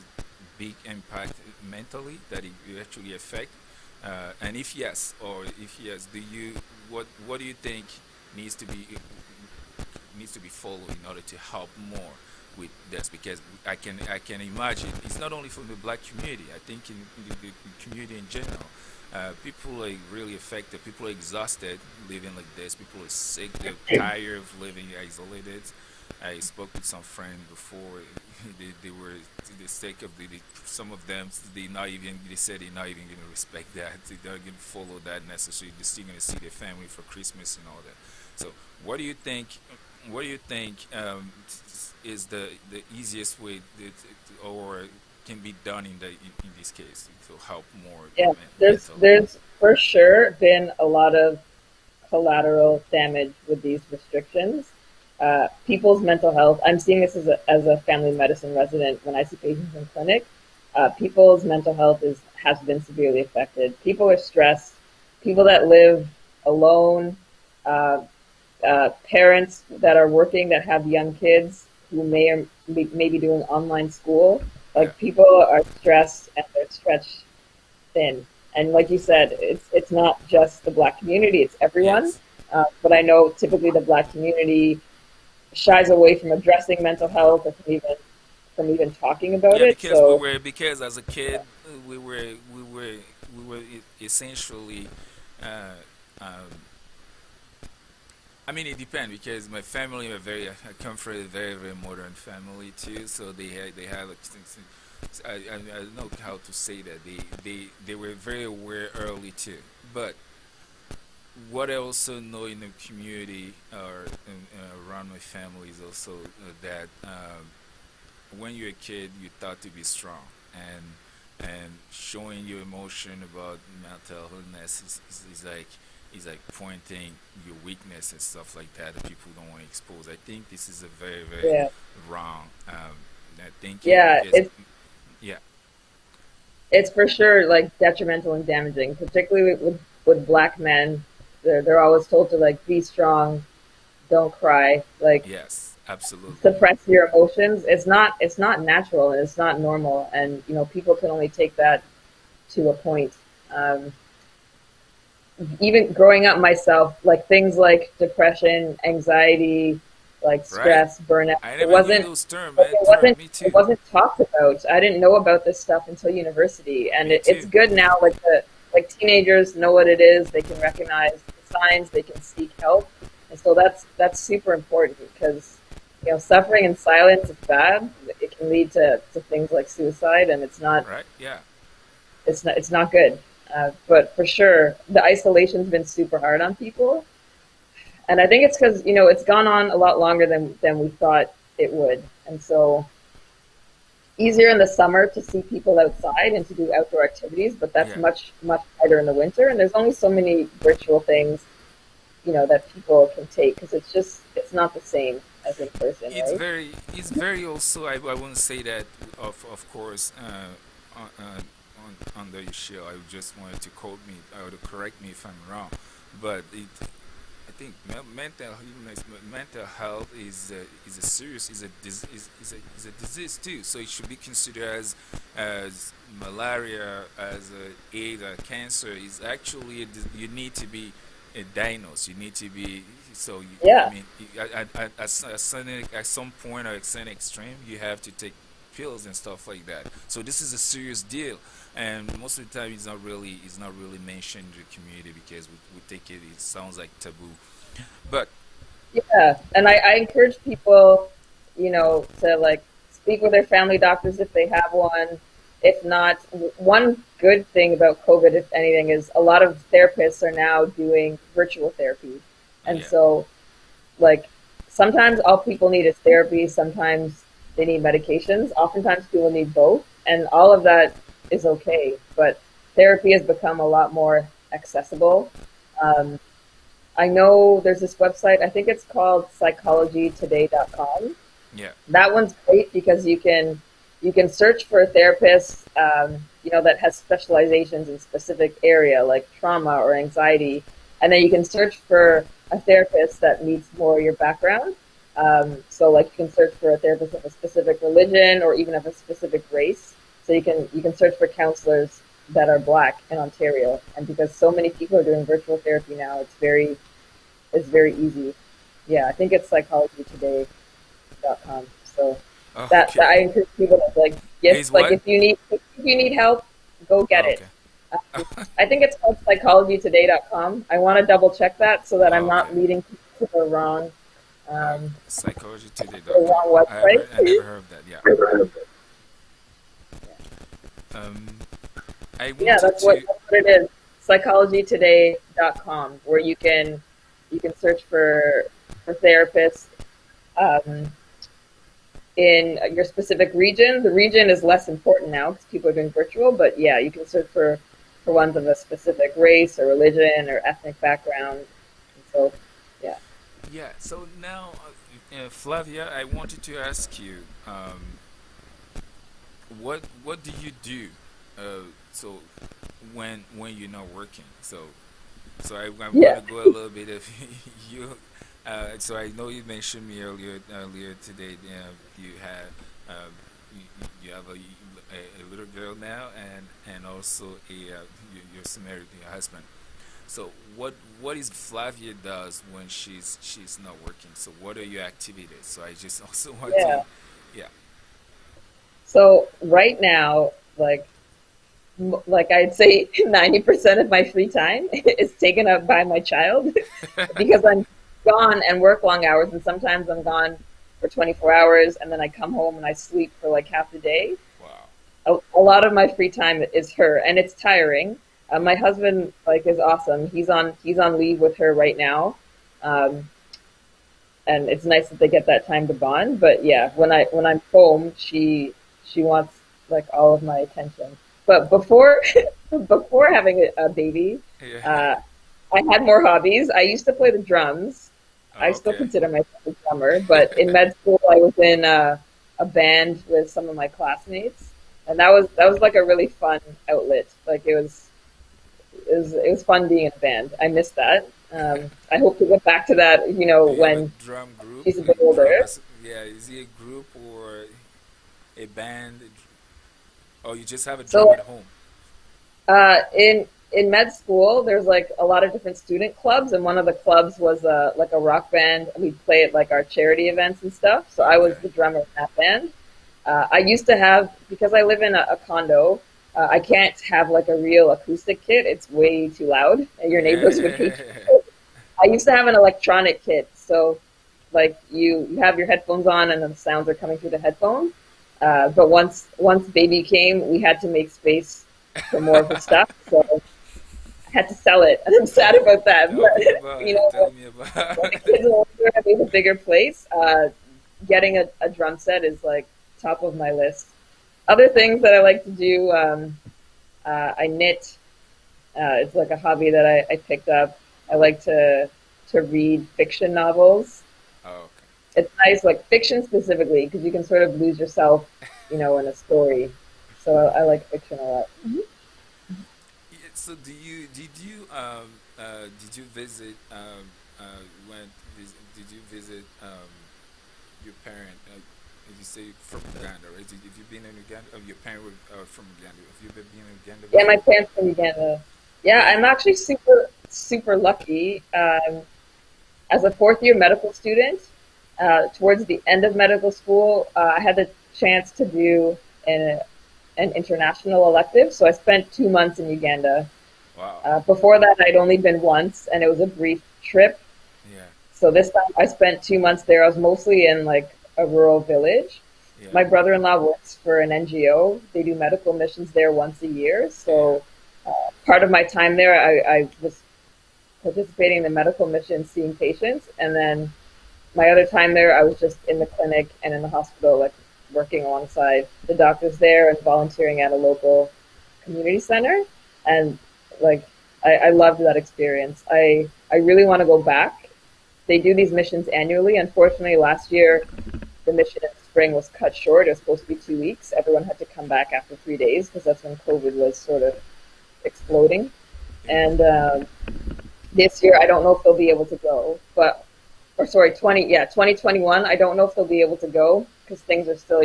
big impact mentally that it actually affect? And if yes, or if yes, what do you think needs to be followed in order to help more with this? Because I can imagine it's not only from the black community. I think in the community in general, people are really affected. People are exhausted living like this. People are sick. They're tired of living isolated. I spoke with some friends before. They were to the sake of some of them. They said they're not even going to respect that. They're not going to follow that necessarily. They're still going to see their family for Christmas and all that. So, what do you think? What do you think is the easiest way or can be done in this case to help more Yeah, mental? there's for sure been a lot of collateral damage with these restrictions. People's mental health. I'm seeing this as a family medicine resident when I see patients in clinic. People's mental health has been severely affected. People are stressed. People that live alone, uh, parents that are working that have young kids who may be doing online school. Yeah. Like people are stressed and they're stretched thin. And like you said, it's not just the black community; it's everyone. Yes. But I know typically the black community shies away from addressing mental health or from even talking about Yeah, it. So because as a kid we were essentially uh, um, I mean, it depends because my family are I come from a very modern family too. So they had like I don't know how to say that they were very aware early too. But what I also know in the community or around my family is also that when you're a kid, you're taught to be strong and showing your emotion about mental illness is like pointing your weakness and stuff like that people don't want to expose. I think this is a very yeah, wrong thinking yeah, because yeah, it's for sure like detrimental and damaging, particularly with black men. They're always told to like be strong, don't cry, like yes, absolutely, suppress your emotions. It's not natural and it's not normal, and people can only take that to a point. Um, Even growing up myself, like things like depression, anxiety, like right? stress, burnout, I it never knew wasn't those terms, like man. Me it too, wasn't talked about. I didn't know about this stuff until university, and me it's too. good now. Like teenagers know what it is. They can recognize the signs. They can seek help, and so that's super important because suffering in silence is bad. It can lead to things like suicide, and Right? Yeah. it's not good. But for sure, the isolation's been super hard on people, and I think it's because it's gone on a lot longer than we thought it would, and so easier in the summer to see people outside and to do outdoor activities, but that's Yeah. much harder in the winter, and there's only so many virtual things that people can take because it's not the same as in person, right? It's very also I wouldn't say that of course under your show I just wanted to quote me or to correct me if I'm wrong, but I think mental illness, mental health is a serious is a disease too. So it should be considered as malaria, as AIDS, cancer. Is actually you need to be diagnosed. You need to be so. I Yeah, mean, at some point or at some extreme, you have to take pills and stuff like that. So this is a serious deal, and most of the time it's not really mentioned in the community because we take it. It sounds like taboo, but yeah, and I encourage people, to like speak with their family doctors if they have one. If not, one good thing about COVID, if anything, is a lot of therapists are now doing virtual therapy, and yeah, so like sometimes all people need is therapy, sometimes they need medications, oftentimes people need both, and all of that is okay, but therapy has become a lot more accessible. um, I know there's this website, I think it's called psychologytoday.com. yeah, That one's great because you can search for a therapist, that has specializations in specific area like trauma or anxiety, and then you can search for a therapist that meets more your background. So like you can search for a therapist of a specific religion or even of a specific race. So you can search for counselors that are Black in Ontario. And because so many people are doing virtual therapy now, it's very easy. Yeah, I think it's psychologytoday.com. So Oh, that I okay. encourage people to like, yes, Is like what? if you need help, go get Oh, it. okay. I think it's called psychologytoday.com. I want to double check that so that I'm Oh, okay. not leading people to All right. um, the Psychologytoday.com. wrong I never website. heard of that. Yeah. Um, I Yeah, wanted to. that's what it is. Psychologytoday.com, where you can search for therapists um, in your specific region. The region is less important now because people are doing virtual, but yeah, you can search for ones of a specific race or religion or ethnic background. And so, yeah, Yeah. So now, Flavia, I wanted to ask you, what do you do? So when you're not working. So I'm yeah, gonna go a little bit of you. So I know you mentioned me earlier today. You had you have a little girl now, and also you're married to your husband. So what is Flavia does when she's not working? So what are your activities? So I just also want to, yeah. yeah. So right now, like I'd say 90% of my free time is taken up by my child because I'm gone and work long hours, and sometimes I'm gone for 24 hours, and then I come home and I sleep for like half the day. Wow. A lot of my free time is her, and it's tiring. My Oh, husband like is awesome. He's on leave with her right now, um, and it's nice that they get that time to bond. But yeah, yeah, when I'm home, she wants like all of my attention. But before having a baby, yeah. uh, I had more hobbies. I used to play the drums. I Oh, still okay. consider myself a drummer, but in med school, I was in a band with some of my classmates, and that was like a really fun outlet. Like it was fun being in a band. I miss that. I hope to get back to that. Do you have a When drum group? she's a bit older. Yeah, is it a group or a band? Oh, you just have a drum So at home. in med school, there's like a lot of different student clubs, and one of the clubs was like a rock band. We'd play at like our charity events and stuff. So I was Okay. the drummer in that band. I used to have because I live in a condo. I can't have like a real acoustic kit. It's way too loud. Your neighbors would hate Yeah. you. I used to have an electronic kit, so like you have your headphones on and the sounds are coming through the headphones. But once baby came, we had to make space for more of the stuff. So I had to sell it, and I'm sad Tell about that. tell me But about you it. know, Tell me when about the it. kids are older, I need a bigger place. Getting a drum set is like top of my list. Other things that I like to do, I knit. It's like a hobby that I picked up. I like to read fiction novels. Oh, It's nice, like fiction specifically, because you can sort of lose yourself, in a story. So I like fiction a lot. yeah, so did you visit did you visit your parent? Did you say from Uganda, right? Have you been in Uganda? Your parent were from Uganda. Have you been in Uganda Yeah, my before? parents from Uganda. Yeah, Yeah, I'm actually super super lucky. As a fourth year medical student, towards the end of medical school, I had the chance to do an an international elective. So I spent 2 months in Uganda. wow. Before that, I'd only been once, and it was a brief trip. Yeah, So this time I spent 2 months there. I was mostly in like a rural village. yeah, My brother-in-law works for an NGO. They do medical missions there once a year. yeah. So part of my time there, I was participating in the medical mission, seeing patients, and then my other time there, I was just in the clinic and in the hospital, like working alongside the doctors there and volunteering at a local community center. And like, I loved that experience. I really want to go back. They do these missions annually. Unfortunately, last year, the mission in spring was cut short. It was supposed to be 2 weeks. Everyone had to come back after 3 days because that's when COVID was sort of exploding. Yeah. And this year, I don't know if they'll be able to go. But or sorry, 2021. I don't know if they'll be able to go because things are still,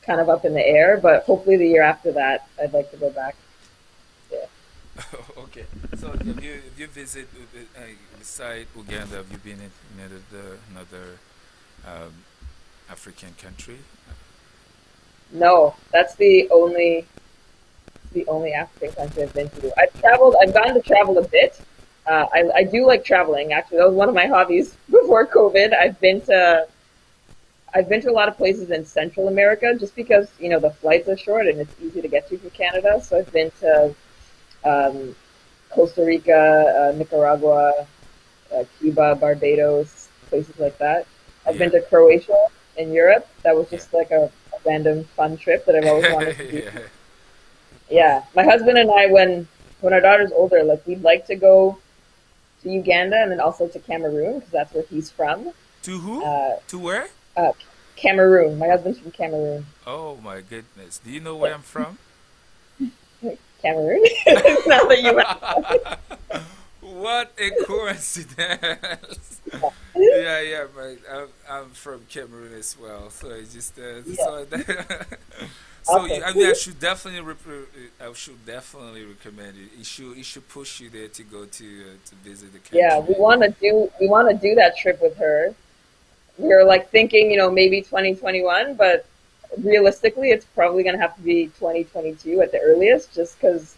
kind of up in the air, but hopefully the year after that, I'd like to go back. Yeah. Okay. So have you visit beside Uganda? Have you been in another um, African country? No, that's the only African country I've been to. I've traveled. I've gotten to travel a bit. I do like traveling. Actually, that was one of my hobbies before COVID. I've been to a lot of places in Central America just because the flights are short and it's easy to get to from Canada. So I've been to um, Costa Rica, Nicaragua, Cuba, Barbados, places like that. I've been Yeah. to Croatia in Europe. That was Yeah. just like a random fun trip that I've always wanted to do. Yeah. Yeah, my husband and I, when our daughter's older, like we'd like to go to Uganda and then also to Cameroon because that's where he's from. To who? Uh, To where? uh, Cameroon. My husband's from Cameroon. Oh my goodness. Do you know where I'm from? Cameroon. Now that you What a coincidence! Yeah, yeah, but I'm from Cameroon as well, so it's just yeah, so so awesome. I mean I should definitely recommend it. It should push you there to go to visit the Yeah, country. we want to do that trip with her. We were like thinking, maybe 2021, but realistically, it's probably going to have to be 2022 at the earliest, just because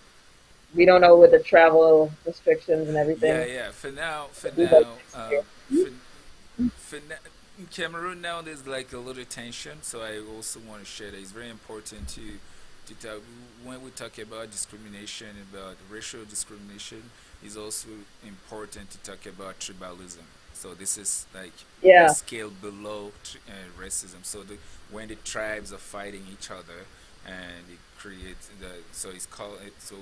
we don't know with the travel restrictions and Yeah, everything. yeah. For We'd like now, to experience. for in Cameroon now there's like a little tension, so I also want to share that it's very important to talk when we talk about discrimination, about racial discrimination. It's also important to talk about tribalism. So this is like a Yeah, scale below racism. So when the tribes are fighting each other, and it creates so it's called it. So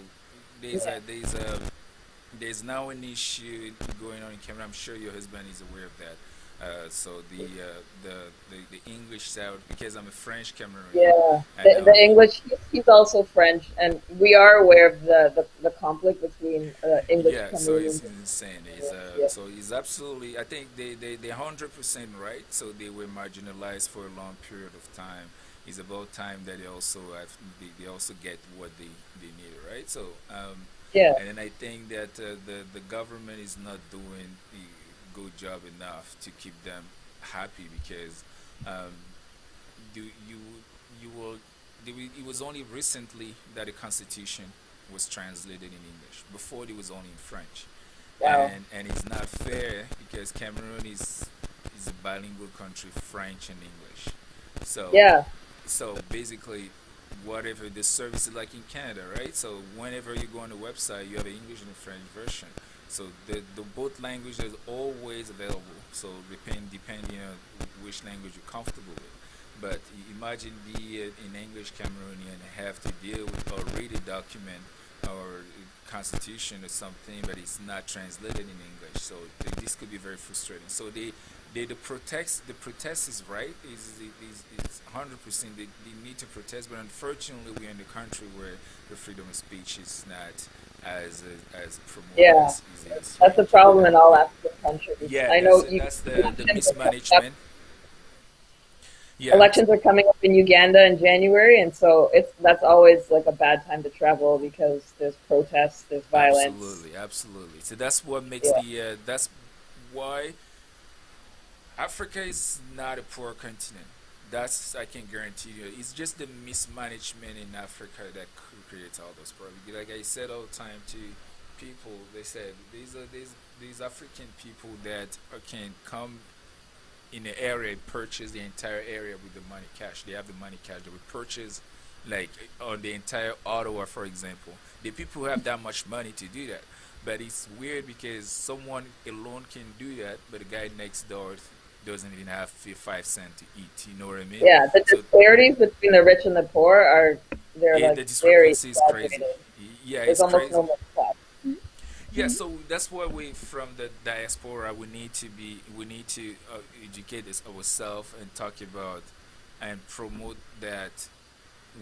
there's yeah, a there's a there's now an issue going on in Cameroon. I'm sure your husband is aware of that. So the English side, because I'm a French Cameroonian, yeah. I The know. English, he's also French, and we are aware of the conflict between English Yeah, so it's Cameroonians and insane. yeah, So it's absolutely. I think they're 100% right. So they were marginalized for a long period of time. It's about time that they also get what they need, right? So yeah, and then I think that the government is not doing a good job enough to keep them happy because um, do you will it was only recently that the constitution was translated in English. Before it was only in French, wow, and it's not fair because Cameroon is a bilingual country, French and English. So yeah, so basically, whatever the service is like in Canada, right? So whenever you go on the website, you have an English and a French version. So the both languages are always available. So depending on which language you're comfortable with. But imagine be in English Cameroonian and have to deal with or read a document or constitution or something, but it's not translated in English. So this could be very frustrating. So the protest is right. Is 100%. They need to protest, but unfortunately, we're in the country where the freedom of speech is not as promoted yeah. as it is here That's in the problem Canada. in all African countries. Yeah, I that's know you that's the elections are coming up. mismanagement. Yeah, Elections are coming up in Uganda in January, and so that's always like a bad time to travel because there's protests, there's violence. absolutely, absolutely. So that's what makes Yeah, that's why Africa is not a poor continent. That's I can guarantee you. It's just the mismanagement in Africa that creates all those problems. Like I said all the time to people, they said these African people that can come in the area and purchase the entire area with the money cash. They have the money cash. They will purchase like on the entire Ottawa, for example. The people who have that much money to do that. But it's weird because someone alone can do that, but the guy next door doesn't even have 5 cents to eat. You know what I mean? yeah. The So disparities between the rich and the poor are they're like the very discrepancy is crazy. exaggerated. Yeah, There's it's almost no crazy. middle class. Yeah, so that's why we from the diaspora we need to educate ourselves and talk about and promote that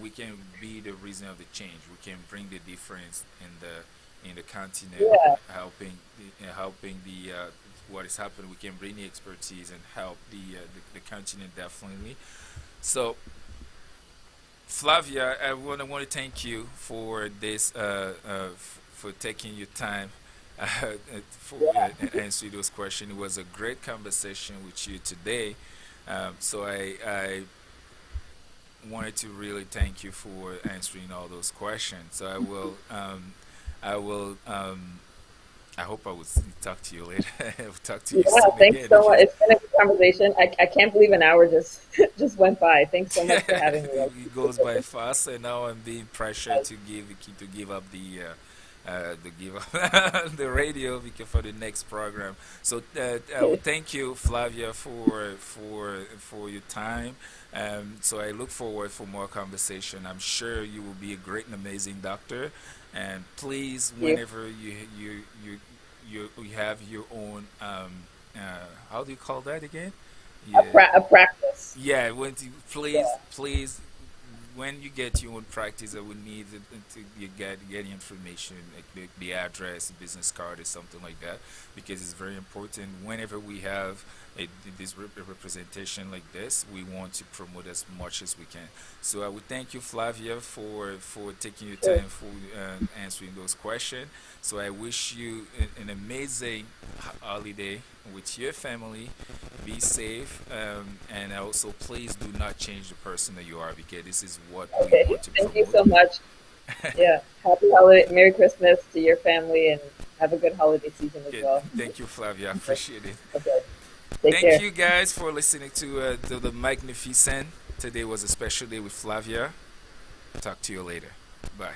we can be the reason of the change. We can bring the difference in the continent, Yeah, helping helping the what is happening. We can bring the expertise and help the continent definitely. So, Flavia, I want to thank you for this, for taking your time for answering those questions. It was a great conversation with you today. So I wanted to really thank you for answering all those questions. So I will, I hope I will talk to you later. I'll talk to you Yeah, soon thanks again so much. because It's been a good conversation. I can't believe an hour just just went by. Thanks so much for having me. I it goes appreciate by it. fast, and now I'm being pressured to give up the give up the radio because for the next program. So I would thank you, Flavia, for your time. So I look forward for more conversation. I'm sure you will be a great and amazing doctor. And please, Thank you. whenever you have your own how do you call that again? Yeah, A practice. yeah. When to, Yeah. please, when you get your own practice, I would need to you get the information, like the address, the business card, or something like that, because it's very important. Whenever we have this representation like this, we want to promote as much as we can. So I would thank you, Flavia, for taking your Sure. time for answering those questions. So I wish you an amazing holiday with your family. Be safe, and also please do not change the person that you are because this is what we Okay. want to Thank you promote. so much. Yeah. Happy holiday, Merry Christmas to your family, and have a good holiday season as Good. well. Thank you, Flavia. I appreciate it. Okay. Take Thank care. you guys for listening to the Magnificent. Today was a special day with Flavia. Talk to you later. Bye.